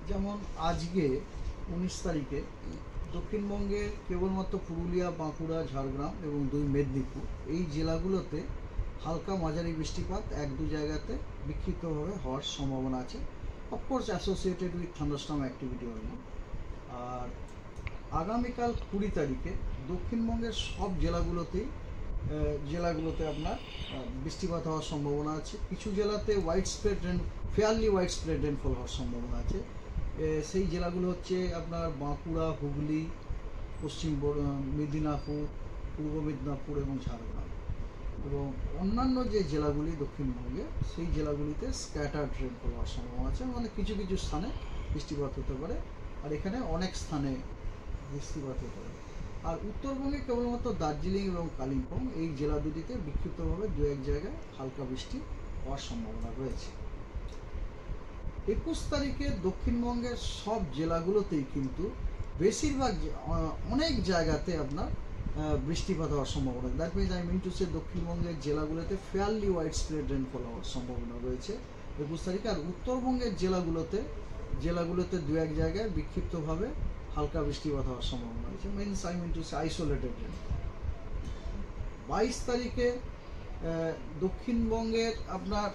যেমন আজকে 19 তারিখে দক্ষিণবঙ্গে কেবলমাত্র পুরুলিয়া, বাঁকুড়া, ঝাড়গ্রাম এবং 2 মেদিনীপুর এই জেলাগুলোতে হালকা মাঝারি বৃষ্টিপাত এক দু জায়গাতে বিক্ষিপ্তভাবে হওয়ার সম্ভাবনা আছে, of course associated with thunderstorm activity only. আর আগামীকাল 20 তারিখে দক্ষিণবঙ্গের সব জেলাগুলোতে আপনার বৃষ্টিপাত হওয়ার সম্ভাবনা আছে। কিছু জেলাতে ফেয়ারলি ওয়াইড স্প্রেড রেনফল হওয়ার সম্ভাবনা আছে। সেই জেলাগুলো হচ্ছে আপনার বাঁকুড়া, হুগলি, পশ্চিম মেদিনীপুর, পূর্ব মেদিনীপুর এবং ঝাড়গ্রাম। এবং অন্যান্য যে জেলাগুলি দক্ষিণবঙ্গে সেই জেলাগুলিতে স্ক্যাটার্ড রেনফল হওয়ার সম্ভাবনা আছে, মানে কিছু কিছু স্থানে বৃষ্টিপাত হতে পারে, আর এখানে অনেক স্থানে বৃষ্টিপাত হতে পারে। আর উত্তরবঙ্গে কেবলমাত্র দার্জিলিং এবং কালিম্পং এই জেলা দুটিতে বিক্ষিপ্তভাবে দু এক জায়গায় হালকা বৃষ্টি হওয়ার সম্ভাবনা রয়েছে। 21 তারিখে দক্ষিণবঙ্গের সব জেলাগুলোতেই কিন্তু বেশিরভাগ অনেক জায়গাতে আপনার বৃষ্টিপাত হওয়ার সম্ভাবনা। That means I mean to say দক্ষিণবঙ্গের জেলাগুলোতে ফেয়ারলি ওয়াইড স্প্রেড রেনফল হওয়ার সম্ভাবনা রয়েছে 21 তারিখে। আর উত্তরবঙ্গের জেলাগুলোতে দু এক জায়গায় বিক্ষিপ্তভাবে হালকা বৃষ্টিপাত হওয়ার সম্ভাবনা রয়েছে, means I mean to say isolated rainfall. 22 তারিখে দক্ষিণবঙ্গের আপনার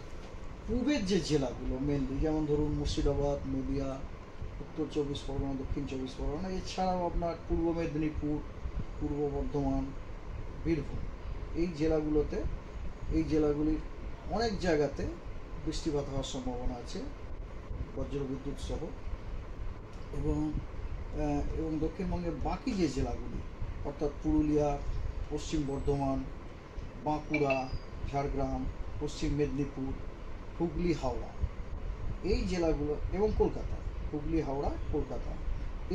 পূর্বের যে জেলাগুলো মেনলি, যেমন ধরুন মুর্শিদাবাদ, নদিয়া, উত্তর 24 পরগনা, দক্ষিণ 24 পরগনা, এছাড়াও আপনার পূর্ব মেদিনীপুর, পূর্ব বর্ধমান, বীরভূম এই জেলাগুলির অনেক জায়গাতে বৃষ্টিপাত হওয়ার সম্ভাবনা আছে বজ্রবিদ্যুৎ সহ। এবং দক্ষিণবঙ্গের বাকি যে জেলাগুলি অর্থাৎ পুরুলিয়া, পশ্চিম বর্ধমান, বাঁকুড়া, ঝাড়গ্রাম, পশ্চিম মেদিনীপুর, হুগলি, হাওড়া এই জেলাগুলো এবং কলকাতা, হুগলি, হাওড়া, কলকাতা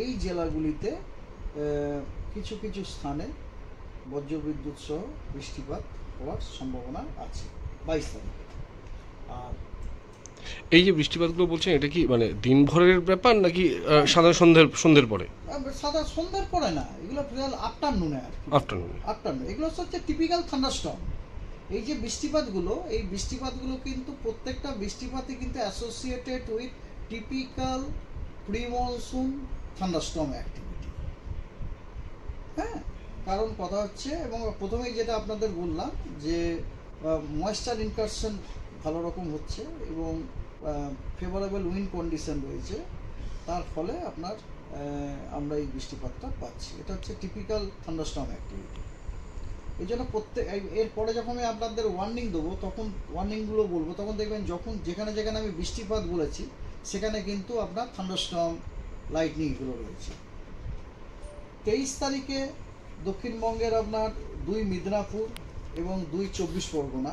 এই জেলাগুলিতে কিছু কিছু স্থানে বজ্রবিদ্যুৎ সহ বৃষ্টিপাত হওয়ার সম্ভাবনা আছে 22 তারিখে। আর এই যে বৃষ্টিপাতগুলো বলছেন, এটা কি মানে দিনভরের ব্যাপার নাকি সাদা সন্ধ্যের পরে? সাদা সন্ধ্যার পরে না, এগুলো আফটারনুনে আর কি। আফটারনুন এগুলো হচ্ছে টিপিক্যাল থান্ডারস্টর্ম। এই যে বৃষ্টিপাতগুলো কিন্তু প্রত্যেকটা বৃষ্টিপাতই কিন্তু associated with typical pre monsoon thunderstorm activity. হ্যাঁ, কারণ কথা হচ্ছে, এবং প্রথমেই যেটা আপনাদের বললাম যে ময়েশ্চার ইনকারশন ভালো রকম হচ্ছে এবং ফেভারেবল উইন্ড কন্ডিশন রয়েছে, তার ফলে আপনার আমরা এই বৃষ্টিপাতটা পাচ্ছি। এটা হচ্ছে টিপিক্যাল থান্ডারস্টর্ম অ্যাক্টিভিটি। এই জন্য এরপরে যখন আমি আপনাদের ওয়ার্নিং দেবো, তখন ওয়ার্নিংগুলো বলবো, তখন দেখবেন যেখানে যেখানে আমি বৃষ্টিপাত বলেছি সেখানে কিন্তু আপনার থান্ডারস্টর্ম লাইটনিংগুলো রয়েছে। 23 তারিখে দক্ষিণবঙ্গের আপনার 2 মেদিনীপুর এবং 2 24 পরগনা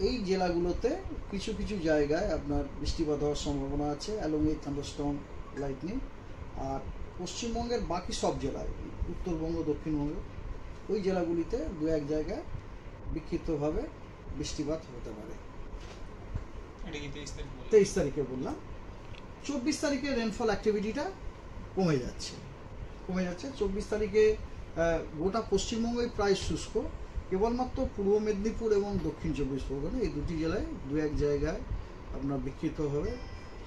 এই জেলাগুলোতে কিছু কিছু জায়গায় আপনার বৃষ্টিপাত হওয়ার সম্ভাবনা আছে অ্যালং উইথ থান্ডারস্টর্ম লাইটনিং। আর পশ্চিমবঙ্গের বাকি সব জেলায়, উত্তরবঙ্গ, দক্ষিণবঙ্গ ওই জেলাগুলিতে দু এক জায়গায় বিক্ষিপ্তভাবে বৃষ্টিপাত হতে পারে। 23 তারিখে বললাম। 24 তারিখে রেনফল অ্যাক্টিভিটিটা কমে যাচ্ছে। 24 তারিখে গোটা পশ্চিমবঙ্গই প্রায় শুষ্ক, কেবলমাত্র পূর্ব মেদিনীপুর এবং দক্ষিণ 24 পরগনা এই দুটি জেলায় দু এক জায়গায় আপনার বিক্ষিপ্তভাবে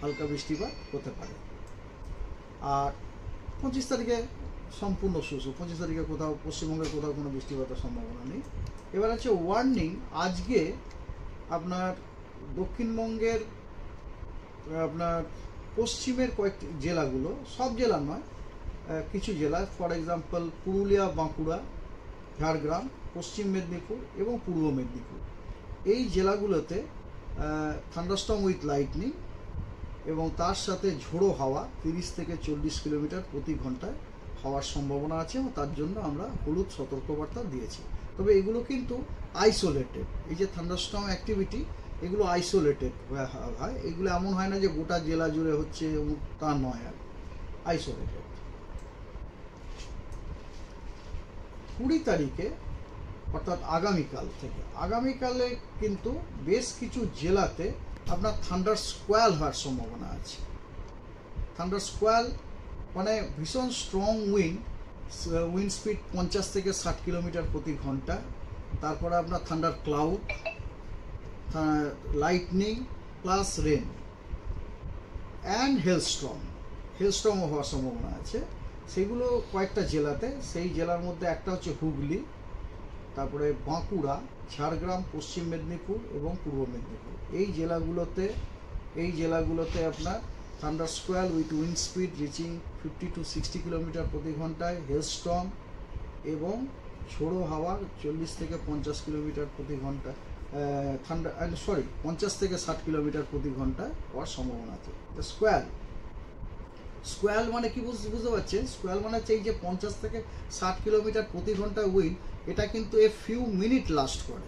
হালকা বৃষ্টিপাত হতে পারে। আর 25 তারিখে সম্পূর্ণ শুষ্ক। 25 তারিখে পশ্চিমবঙ্গের কোথাও কোনো বৃষ্টিপাতের সম্ভাবনা নেই। এবার আছে ওয়ার্নিং। আজকে আপনার দক্ষিণবঙ্গের আপনার পশ্চিমের কয়েকটি জেলাগুলো, সব জেলা নয়, কিছু জেলা, ফর এক্সাম্পল পুরুলিয়া, বাঁকুড়া, ঝাড়গ্রাম, পশ্চিম মেদিনীপুর এবং পূর্ব মেদিনীপুর এই জেলাগুলোতে থান্ডারস্টর্ম উইথ লাইটনিং এবং তার সাথে ঝোড়ো হাওয়া 30 থেকে 40 কিলোমিটার প্রতি ঘন্টায় হওয়ার সম্ভাবনা আছে, এবং তার জন্য আমরা হলুদ সতর্কবার্তা দিয়েছি। তবে এগুলো কিন্তু আইসোলেটেড। এই যে থান্ডারস্টর্ম অ্যাক্টিভিটি, এগুলো আইসোলেটেড হয়, এগুলো এমন হয় না যে গোটা জেলা জুড়ে হচ্ছে, তা নয়, আর আইসোলেটেড। 20 তারিখে অর্থাৎ আগামীকালে কিন্তু বেশ কিছু জেলাতে আপনার থান্ডার স্কোয়াল হওয়ার সম্ভাবনা আছে। থান্ডার স্কোয়াল মানে ভীষণ স্ট্রং উইন্ড স্পিড 50 থেকে 60 কিলোমিটার প্রতি ঘন্টা। তারপরে আপনার thunder cloud, lightning plus rain, and হেলস্টর্মও হওয়ার সম্ভাবনা আছে। সেগুলো কয়েকটা জেলাতে, সেই জেলার মধ্যে একটা হচ্ছে হুগলি, তারপরে বাঁকুড়া, ঝাড়গ্রাম, পশ্চিম মেদিনীপুর এবং পূর্ব মেদিনীপুর। এই জেলাগুলোতে আপনার thunder স্কোয়াল with wind speed reaching 50 to 60 kilometre প্রতি ঘন্টায়, হেলস্টর্ম এবং ঝোড়ো হাওয়া 40 থেকে 50 কিলোমিটার প্রতি ঘন্টা, 50 থেকে 60 কিলোমিটার প্রতি ঘন্টায় হওয়ার সম্ভাবনা আছে। স্কোয়াল মানে কি বুঝতে পারছেন? স্কোয়াল মানে হচ্ছে এই যে 50 থেকে 60 কিলোমিটার প্রতি ঘন্টা উইন্ড, এটা কিন্তু এ ফিউ মিনিট লাস্ট করে।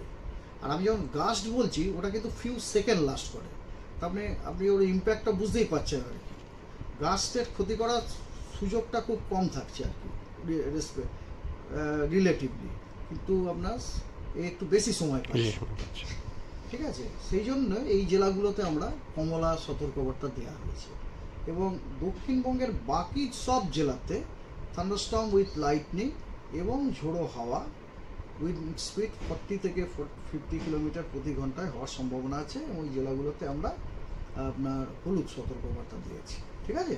আর আমি যখন গাস্ট বলছি ওটা কিন্তু ফিউ সেকেন্ড লাস্ট করে। তার মানে আপনি ওর ইম্প্যাক্টটা বুঝতেই পারছেন আর কি। গাস্টের ক্ষতি করার সুযোগটা খুব কম থাকছে আর কি রিলেটিভলি, কিন্তু আপনার একটু বেশি সময় পাচ্ছে। ঠিক আছে, সেই জন্য এই জেলাগুলোতে আমরা কমলা সতর্কবার্তা দেওয়া হয়েছে। এবং দক্ষিণবঙ্গের বাকি সব জেলাতে থান্ডারস্টর্ম উইথ লাইটনিং এবং ঝোড়ো হাওয়া উইথ স্পিড 40 থেকে 50 কিলোমিটার প্রতি ঘন্টায় হওয়ার সম্ভাবনা আছে। এবং ওই জেলাগুলোতে আমরা আপনার হলুদ সতর্কবার্তা দিয়েছি। ঠিক আছে,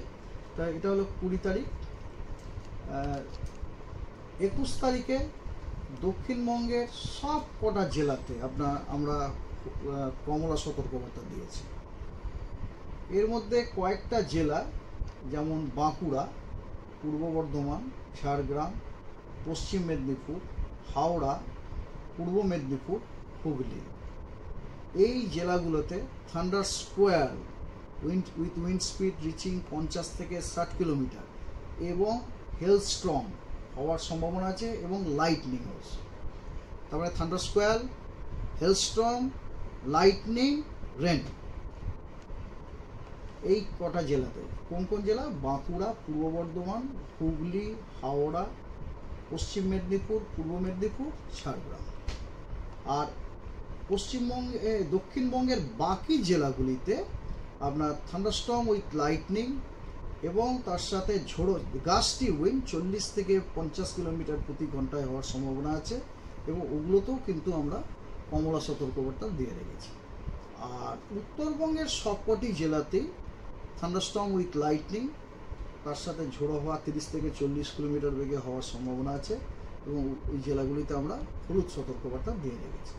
তা এটা হলো 20 তারিখ। 21 তারিখে দক্ষিণবঙ্গের সব কটা জেলাতে আমরা কমলা সতর্কবার্তা দিয়েছি। এর মধ্যে কয়েকটা জেলা যেমন বাঁকুড়া, পূর্ব বর্ধমান, ঝাড়গ্রাম, পশ্চিম মেদিনীপুর, হাওড়া, পূর্ব মেদিনীপুর, হুগলি, এই জেলাগুলোতে thunder স্কোয়াল with wind speed reaching 50 থেকে 60 কিলোমিটার এবং হেলস্টর্ম হওয়ার সম্ভাবনা আছে এবং লাইটনিং অলসো। তারপরে থান্ডার স্কোয়াল, হেলস্টর্ম, লাইটনিং, রেন, এই কটা জেলাতে। কোন জেলা? বাঁকুড়া, পূর্ব বর্ধমান, হুগলি, হাওড়া, পশ্চিম মেদিনীপুর, পূর্ব মেদিনীপুর, ঝাড়গ্রাম। আর দক্ষিণবঙ্গের বাকি জেলাগুলিতে আপনার থান্ডারস্টর্ম উইথ লাইটনিং এবং তার সাথে ঝোড়ো গাস্টি উইন্ড 40 থেকে 50 কিলোমিটার প্রতি ঘন্টায় হওয়ার সম্ভাবনা আছে। এবং ওগুলোতেও কিন্তু আমরা কমলা সতর্কবার্তা দিয়ে রেখেছি। আর উত্তরবঙ্গের সবকটি জেলাতেই থান্ডারস্টর্ম উইথ লাইটনিং তার সাথে ঝোড়ো হওয়া 30 থেকে 40 কিলোমিটার বেগে হওয়ার সম্ভাবনা আছে। এবং ওই জেলাগুলিতে আমরা হলুদ সতর্কবার্তা দিয়ে রেখেছি।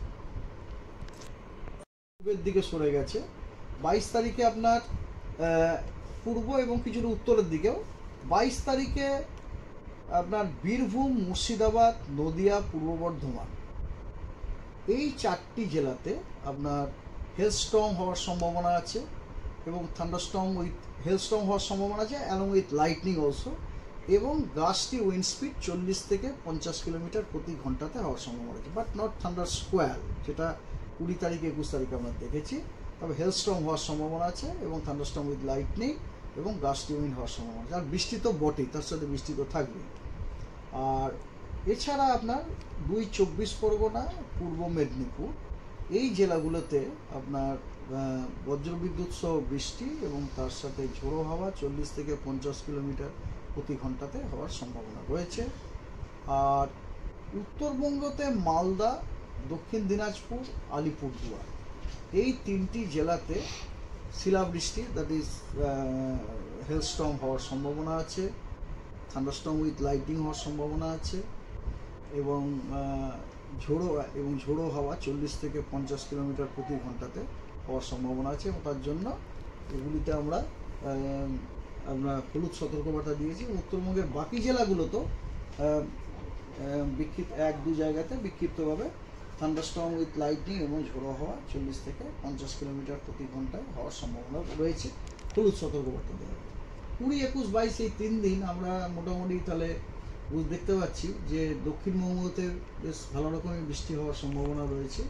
পূর্বের দিকে সরে গেছে 22 তারিখে আপনার পূর্ব এবং কিছুটা উত্তরের দিকেও। 22 তারিখে আপনার বীরভূম, মুর্শিদাবাদ, নদিয়া, পূর্ব বর্ধমান, এই 4টি জেলাতে আপনার হেলস্টর্ম হওয়ার সম্ভাবনা আছে এবং থান্ডারস্টর্ম উইথ হেলস্টর্ম হওয়ার সম্ভাবনা আছে অ্যালং উইথ লাইটনিং অলসো। এবং গাস্টি উইন্ড স্পিড 40 থেকে 50 কিলোমিটার প্রতি ঘন্টাতে হওয়ার সম্ভাবনা আছে, বাট নট থান্ডার স্কোয়াল, যেটা 20 তারিখ 21 তারিখে আমরা দেখেছি। তবে হেলস্টর্ম হওয়ার সম্ভাবনা আছে এবং থান্ডারস্টর্ম উইথ লাইটনিং এবং গাস্টি উইন্ড হওয়ার সম্ভাবনা আছে। আর বৃষ্টি তো বটেই, তার সাথে বৃষ্টি তো থাকবেই। আর এছাড়া আপনার 2 24 পরগনা, পূর্ব মেদিনীপুর, এই জেলাগুলোতে আপনার বজ্রবিদ্যুৎ সহ বৃষ্টি এবং তার সাথে ঝোড়ো হাওয়া 40 থেকে 50 কিলোমিটার প্রতি ঘন্টাতে হওয়ার সম্ভাবনা রয়েছে। আর উত্তরবঙ্গতে মালদা, দক্ষিণ দিনাজপুর, আলিপুরদুয়ার, এই 3টি জেলাতে শিলাবৃষ্টি, দ্যাট ইজ হেলস্টর্ম হওয়ার সম্ভাবনা আছে, থান্ডারস্টর্ম উইথ লাইটনিং হওয়ার সম্ভাবনা আছে এবং ঝোড়ো হাওয়া 40 থেকে 50 কিলোমিটার প্রতি ঘন্টাতে হওয়ার সম্ভাবনা আছে। এবং তার জন্য এগুলিতে আমরা হলুদ সতর্কবার্তা দিয়েছি। উত্তরবঙ্গের বাকি জেলাগুলোতেও বিক্ষিপ্ত 1-2 জায়গাতে বিক্ষিপ্তভাবে থান্ডারস্টর্ম উইথ লাইটনিং এবং ঝোড়ো হাওয়া 40 থেকে 50 কিলোমিটার প্রতি ঘন্টায় হওয়ার সম্ভাবনা রয়েছে, হলুদ সতর্কবার্তা দেওয়া হবে। 20, 21, 22 এই 3 দিন আমরা মোটামুটি তাহলে দেখতে পাচ্ছি যে দক্ষিণবঙ্গতে বেশ ভালো রকমের বৃষ্টি হওয়ার সম্ভাবনা রয়েছে।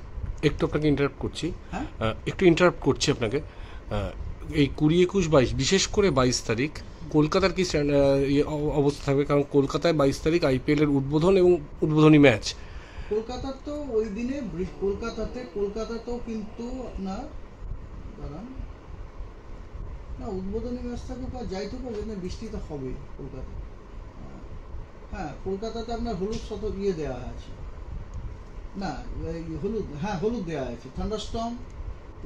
একটু আপনাকে ইন্টারাপ্ট করছি, হ্যাঁ একটু ইন্টারাপ্ট করছি আপনাকে। এই 20, 21, 22, বিশেষ করে 22 তারিখ কলকাতার কি অবস্থা থাকবে? কারণ কলকাতায় 22 তারিখ IPL এর উদ্বোধন এবং উদ্বোধনী ম্যাচ। কলকাতার তো ওই দিনে কলকাতাতেও কিন্তু আপনার দাঁড়ান না, উদ্বোধনী ম্যাচ থাকুক আর যাই থাকুক, বৃষ্টি তো হবে কলকাতা। হ্যাঁ, কলকাতাতে আপনার হলুদ দেওয়া আছে না, হলুদ দেওয়া আছে। থান্ডারস্টর্ম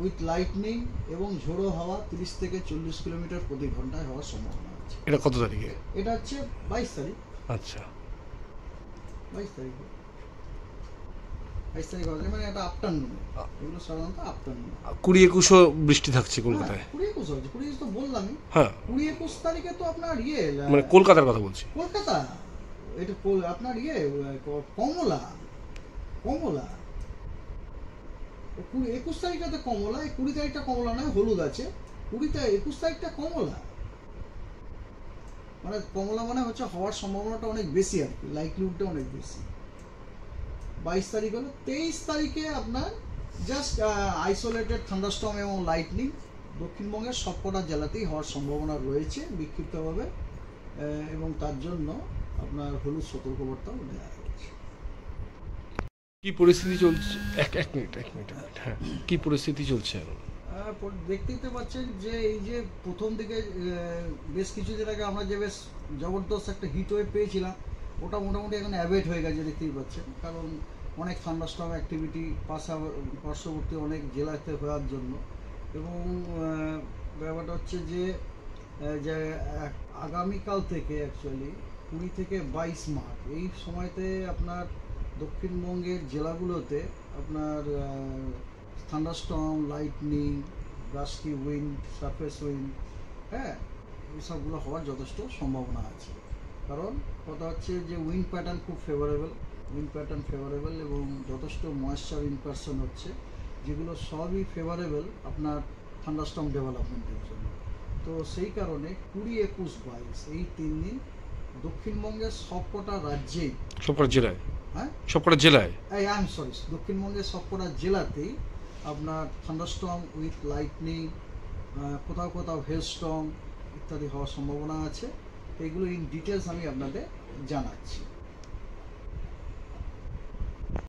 উইথ লাইটনিং এবং ঝোড়ো হাওয়া 30 থেকে 40 কিলোমিটার প্রতি ঘন্টায় হওয়ার সম্ভাবনা আছে। এটা কত তারিখে? এটা হচ্ছে 22 তারিখ। আচ্ছা, 22 তারিখে 22 তারিখ হবে, মানে এটা আফটারনুন, এগুলো সাধারণত আফটারনুন। 20-21ও বৃষ্টি থাকছে কলকাতায়। 20-21 হচ্ছে, 20 তো বললামই। হ্যাঁ, 20-21 তারিখে তো আপনার মানে কলকাতার কথা বলছি। কলকাতা, এটা আপনার কমলা, কমলা 21 তারিখটাতে কমলা, 20 তারিখটা কমলা নয়, হলুদ আছে। 21 তারিখটা কমলা, মানে কমলা মানে হচ্ছে হওয়ার সম্ভাবনাটা অনেক বেশি আর কি, লাইকলিহুডটা অনেক বেশি। 22 তারিখ হলো। 23 তারিখে আপনার জাস্ট আইসোলেটেড থান্ডারস্টর্ম এবং লাইটনিং দক্ষিণবঙ্গের সবকটা জেলাতেই হওয়ার সম্ভাবনা রয়েছে বিক্ষিপ্তভাবে, এবং তার জন্য আপনার হলুদ সতর্কবার্তাও দেওয়া হয়েছে। কি পরিস্থিতি চলছে? এক মিনিট। হ্যাঁ, কি পরিস্থিতি চলছে এখন? দেখতেই তো পাচ্ছেন যে এই যে প্রথম দিকে বেশ কিছুদিন আগে আমরা যে বেশ জবরদস্ত একটা হিট ওয়েভ পেয়েছিলাম, ওটা মোটামুটি এখন অ্যাভয়েড হয়ে গেছে, দেখতেই পাচ্ছেন। কারণ অনেক থান্ডারস্টর্ম অ্যাক্টিভিটি পার্শ্ববর্তী অনেক জেলাতে হওয়ার জন্য, এবং ব্যাপারটা হচ্ছে যে আগামীকাল থেকে অ্যাকচুয়ালি 20 থেকে 22 মার্চ এই সময়তে আপনার দক্ষিণবঙ্গের জেলাগুলোতে আপনার thunderstorm, lightning, gusty wind, surface wind, হ্যাঁ, এইসবগুলো হওয়ার যথেষ্ট সম্ভাবনা আছে। কারণ কথা হচ্ছে যে উইন্ড প্যাটার্ন খুব ফেভারেবল, এবং যথেষ্ট ময়েশ্চার ইনপারশন হচ্ছে, যেগুলো সবই ফেভারেবল আপনার থান্ডারস্টর্ম ডেভেলপমেন্টের জন্য। তো সেই কারণে 20, 21, 22 এই 3 দিন দক্ষিণবঙ্গের সবকটা রাজ্যেই, সবকটা জেলায়, হ্যাঁ সবকটা জেলায়, দক্ষিণবঙ্গের সবকটা জেলাতেই আপনার থান্ডারস্টর্ম উইথ লাইটনিং, কোথাও কোথাও হেলস্টর্ম ইত্যাদি হওয়ার সম্ভাবনা আছে। এগুলো ইন ডিটেলস আমি আপনাদের জানাচ্ছি।